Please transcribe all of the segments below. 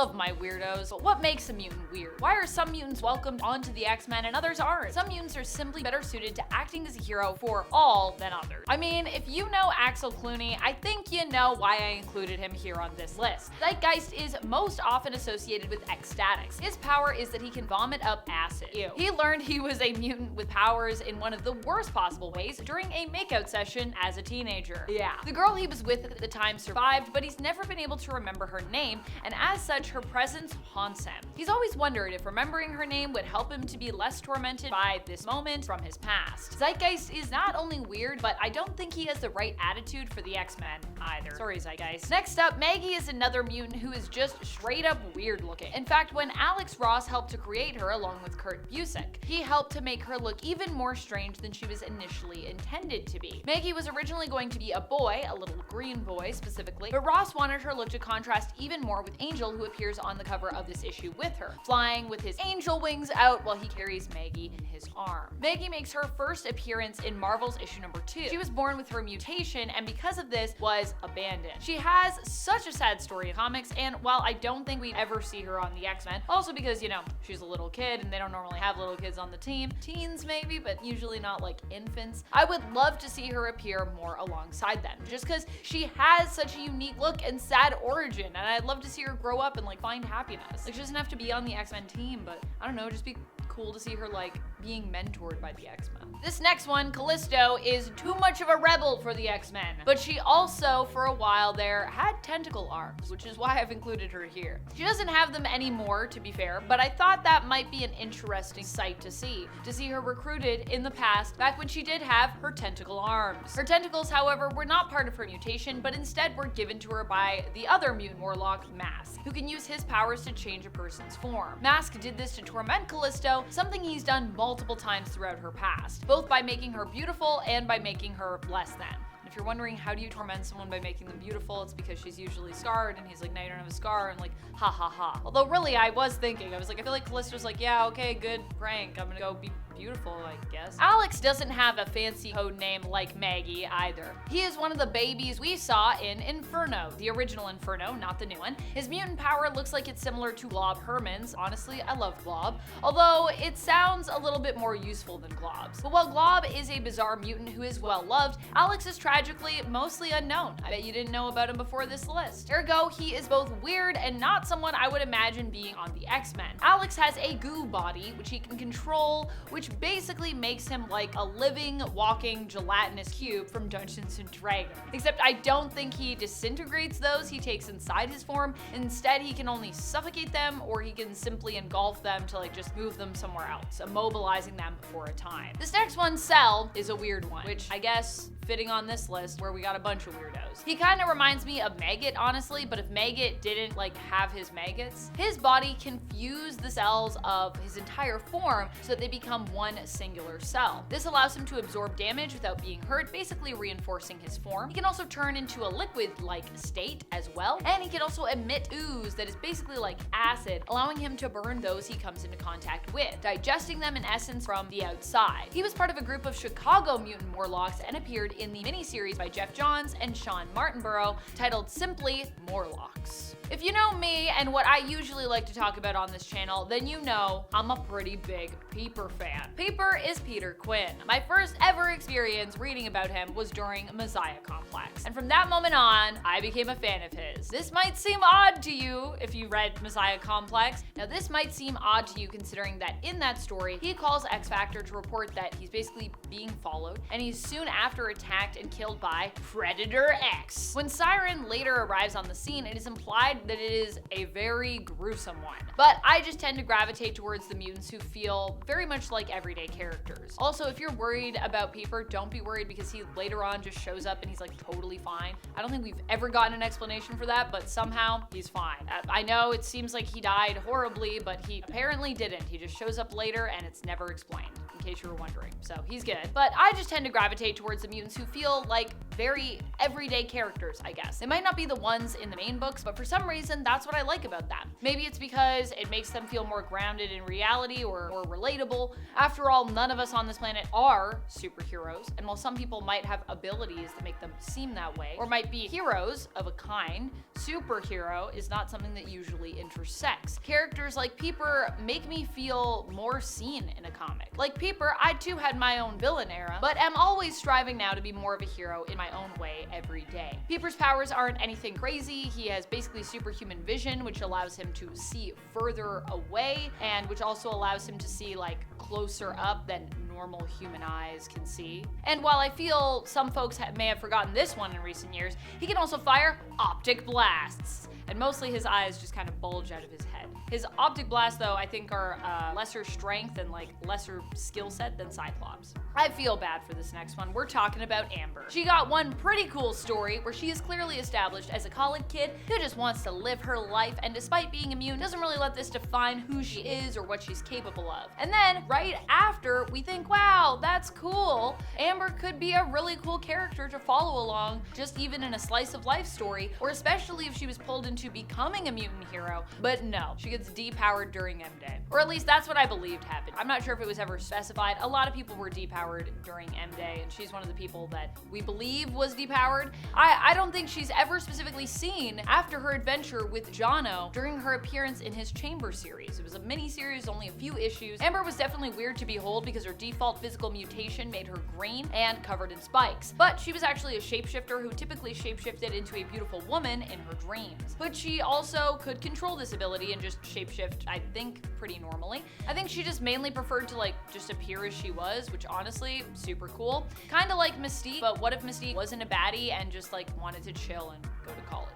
love my weirdos, but what makes a mutant weird? Why are some mutants welcomed onto the X-Men and others aren't? Some mutants are simply better suited to acting as a hero for all than others. I mean, if you know Axel Clooney, I think you know why I included him here on this list. Zeitgeist is most often associated with ecstatics. His power is that he can vomit up acid. Ew. He learned he was a mutant with powers in one of the worst possible ways during a makeout session as a teenager. Yeah. The girl he was with at the time survived, but he's never been able to remember her name, and as such, her presence haunts him. He's always wondered if remembering her name would help him to be less tormented by this moment from his past. Zeitgeist is not only weird, but I don't think he has the right attitude for the X-Men either. Sorry, Zeitgeist. Next up, Maggie is another mutant who is just straight up weird looking. In fact, when Alex Ross helped to create her along with Kurt Busiek, he helped to make her look even more strange than she was initially intended to be. Maggie was originally going to be a boy, a little green boy specifically, but Ross wanted her look to contrast even more with Angel, who appears on the cover of this issue with her, flying with his angel wings out while he carries Maggie in his arm. Maggie makes her first appearance in Marvel's issue number 2. She was born with her mutation and because of this was abandoned. She has such a sad story in comics, and while I don't think we'd ever see her on the X-Men, also because, you know, she's a little kid and they don't normally have little kids on the team. Teens maybe, but usually not like infants. I would love to see her appear more alongside them, just because she has such a unique look and sad origin, and I'd love to see her grow up and like find happiness. Like, she doesn't have to be on the X-Men team, but I don't know, just be cool to see her like being mentored by the X-Men. This next one, Kalisto, is too much of a rebel for the X-Men, but she also, for a while there, had tentacle arms, which is why I've included her here. She doesn't have them anymore, to be fair, but I thought that might be an interesting sight to see her recruited in the past, back when she did have her tentacle arms. Her tentacles, however, were not part of her mutation, but instead were given to her by the other mutant warlock, Mask, who can use his powers to change a person's form. Mask did this to torment Kalisto, something he's done multiple times throughout her past, both by making her beautiful and by making her less than. If you're wondering how do you torment someone by making them beautiful, it's because she's usually scarred, and he's like, no, you don't have a scar, and like, ha ha ha. Although really, I was thinking, I was like, I feel like Kalisto's like, yeah, okay, good prank, I'm gonna go be beautiful, I guess. Alex doesn't have a fancy code name like Maggie either. He is one of the babies we saw in Inferno, the original Inferno, not the new one. His mutant power looks like it's similar to Glob Herman's. Honestly, I love Glob, although it sounds a little bit more useful than Glob's. But while Glob is a bizarre mutant who is well loved, Alex is tragically mostly unknown. I bet you didn't know about him before this list. Ergo, he is both weird and not someone I would imagine being on the X-Men. Alex has a goo body, which he can control, which basically makes him like a living, walking, gelatinous cube from Dungeons & Dragons. Except I don't think he disintegrates those he takes inside his form. Instead, he can only suffocate them, or he can simply engulf them to like just move them somewhere else, immobilizing them for a time. This next one, Cell, is a weird one, which I guess fitting on this list where we got a bunch of weirdos. He kind of reminds me of Maggot, honestly, but if Maggot didn't like have his maggots, his body can fuse the cells of his entire form so that they become one singular cell. This allows him to absorb damage without being hurt, basically reinforcing his form. He can also turn into a liquid-like state as well, and he can also emit ooze that is basically like acid, allowing him to burn those he comes into contact with, digesting them in essence from the outside. He was part of a group of Chicago mutant warlocks and appeared in the miniseries by Jeff Johns and Sean Martinborough titled simply Morlocks. If you know me and what I usually like to talk about on this channel, then you know I'm a pretty big Peeper fan. Peeper is Peter Quinn. My first ever experience reading about him was during Messiah Complex, and from that moment on, I became a fan of his. This might seem odd to you if you read Messiah Complex. Now this might seem odd to you considering that in that story, he calls X-Factor to report that he's basically being followed, and he's soon after attacked and killed by Predator X. When Siren later arrives on the scene, it is implied that it is a very gruesome one. But I just tend to gravitate towards the mutants who feel very much like everyday characters. Also, if you're worried about Peeper, don't be worried because he later on just shows up and he's like totally fine. I don't think we've ever gotten an explanation for that, but somehow he's fine. I know it seems like he died horribly, but he apparently didn't. He just shows up later and it's never explained, in case you were wondering. So he's good. But I just tend to gravitate towards the mutants who feel like very everyday characters, I guess. They might not be the ones in the main books, but for some reason, that's what I like about them. Maybe it's because it makes them feel more grounded in reality or more relatable. After all, none of us on this planet are superheroes, and while some people might have abilities that make them seem that way, or might be heroes of a kind, superhero is not something that usually intersects. Characters like Peeper make me feel more seen in a comic. Like Peeper, I too had my own villain era, but am always striving now to be more of a hero in my own way every day. Peeper's powers aren't anything crazy. He has basically superhuman vision, which allows him to see further away, and which also allows him to see like closer up than normal human eyes can see. And while I feel some folks may have forgotten this one in recent years, he can also fire optic blasts. And mostly his eyes just kind of bulge out of his head. His optic blasts, though, I think are lesser strength and like lesser skill set than Cyclops. I feel bad for this next one. We're talking about Amber. She got one pretty cool story where she is clearly established as a college kid who just wants to live her life, and despite being immune, doesn't really let this define who she is or what she's capable of. And then, right after, we think, wow, that's cool. Amber could be a really cool character to follow along, just even in a slice of life story, or especially if she was pulled into becoming a mutant hero. But no, she gets depowered during M-Day. Or at least that's what I believed happened. I'm not sure if it was ever specified. A lot of people were depowered during M-Day, and she's one of the people that we believe was depowered. I don't think she's ever specifically seen after her adventure with Jono during her appearance in his Chamber series. It was a mini-series, only a few issues. Amber was definitely weird to behold because her default physical mutation made her green and covered in spikes. But she was actually a shapeshifter who typically shapeshifted into a beautiful woman in her dreams. But she also could control this ability and just shapeshift, I think, pretty normally. I think she just mainly preferred to like just appear as she was, which honestly, super cool. Kind of like Mystique, but what if Mystique wasn't a baddie and just like wanted to chill and go to college?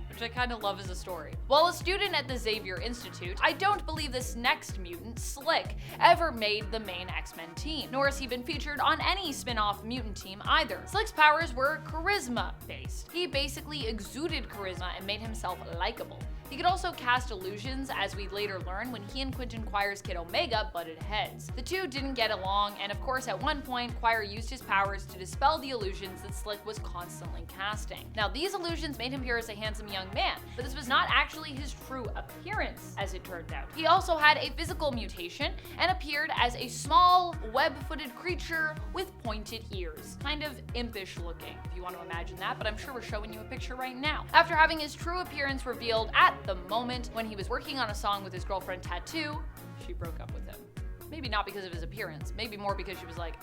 Which I kind of love as a story. While a student at the Xavier Institute, I don't believe this next mutant, Slick, ever made the main X-Men team, nor has he been featured on any spin-off mutant team either. Slick's powers were charisma-based. He basically exuded charisma and made himself likable. He could also cast illusions, as we later learn when he and Quentin Quire's kid Omega butted heads. The two didn't get along, and of course at one point, Quire used his powers to dispel the illusions that Slick was constantly casting. Now these illusions made him appear as a handsome young man, but this was not actually his true appearance, as it turned out. He also had a physical mutation and appeared as a small, web-footed creature with pointed ears. Kind of impish looking, if you want to imagine that, but I'm sure we're showing you a picture right now. After having his true appearance revealed at the moment when he was working on a song with his girlfriend Tattoo, she broke up with him. Maybe not because of his appearance, maybe more because she was like,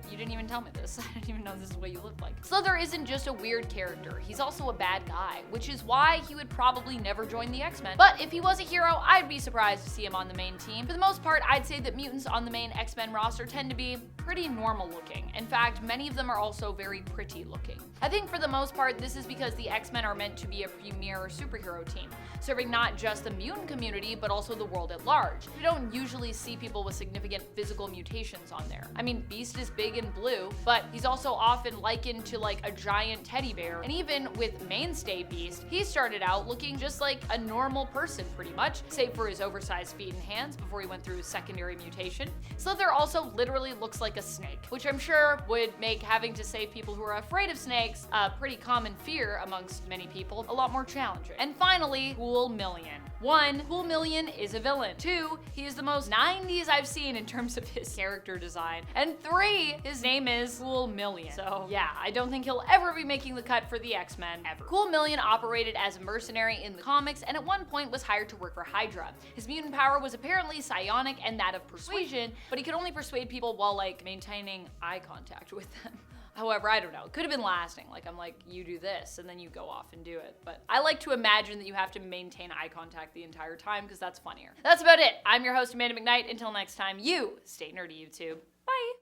you didn't even tell me this. I didn't even know this is what you look like. Slyther isn't just a weird character, he's also a bad guy, which is why he would probably never join the X-Men. But if he was a hero, I'd be surprised to see him on the main team. For the most part, I'd say that mutants on the main X-Men roster tend to be pretty normal looking. In fact, many of them are also very pretty looking. I think for the most part, this is because the X-Men are meant to be a premier superhero team, serving not just the mutant community, but also the world at large. We don't usually see people with significant physical mutations on there. I mean, Beast is big and blue, but he's also often likened to like a giant teddy bear. And even with mainstay Beast, he started out looking just like a normal person pretty much, save for his oversized feet and hands before he went through his secondary mutation. Slyther also literally looks like a snake, which I'm sure would make having to save people who are afraid of snakes, a pretty common fear amongst many people, a lot more challenging. And finally, Ghoul Million. 1, Ghoul Million is a villain. 2, he is the most 90s I've seen in terms of his character design. And 3, his name is Ghoul Million. So yeah, I don't think he'll ever be making the cut for the X-Men, ever. Ghoul Million operated as a mercenary in the comics and at one point was hired to work for Hydra. His mutant power was apparently psionic and that of persuasion, but he could only persuade people while like maintaining eye contact with them. However, I don't know, it could have been lasting. Like, I'm like, you do this, and then you go off and do it. But I like to imagine that you have to maintain eye contact the entire time, because that's funnier. That's about it. I'm your host, Amanda McKnight. Until next time, you stay nerdy, YouTube. Bye.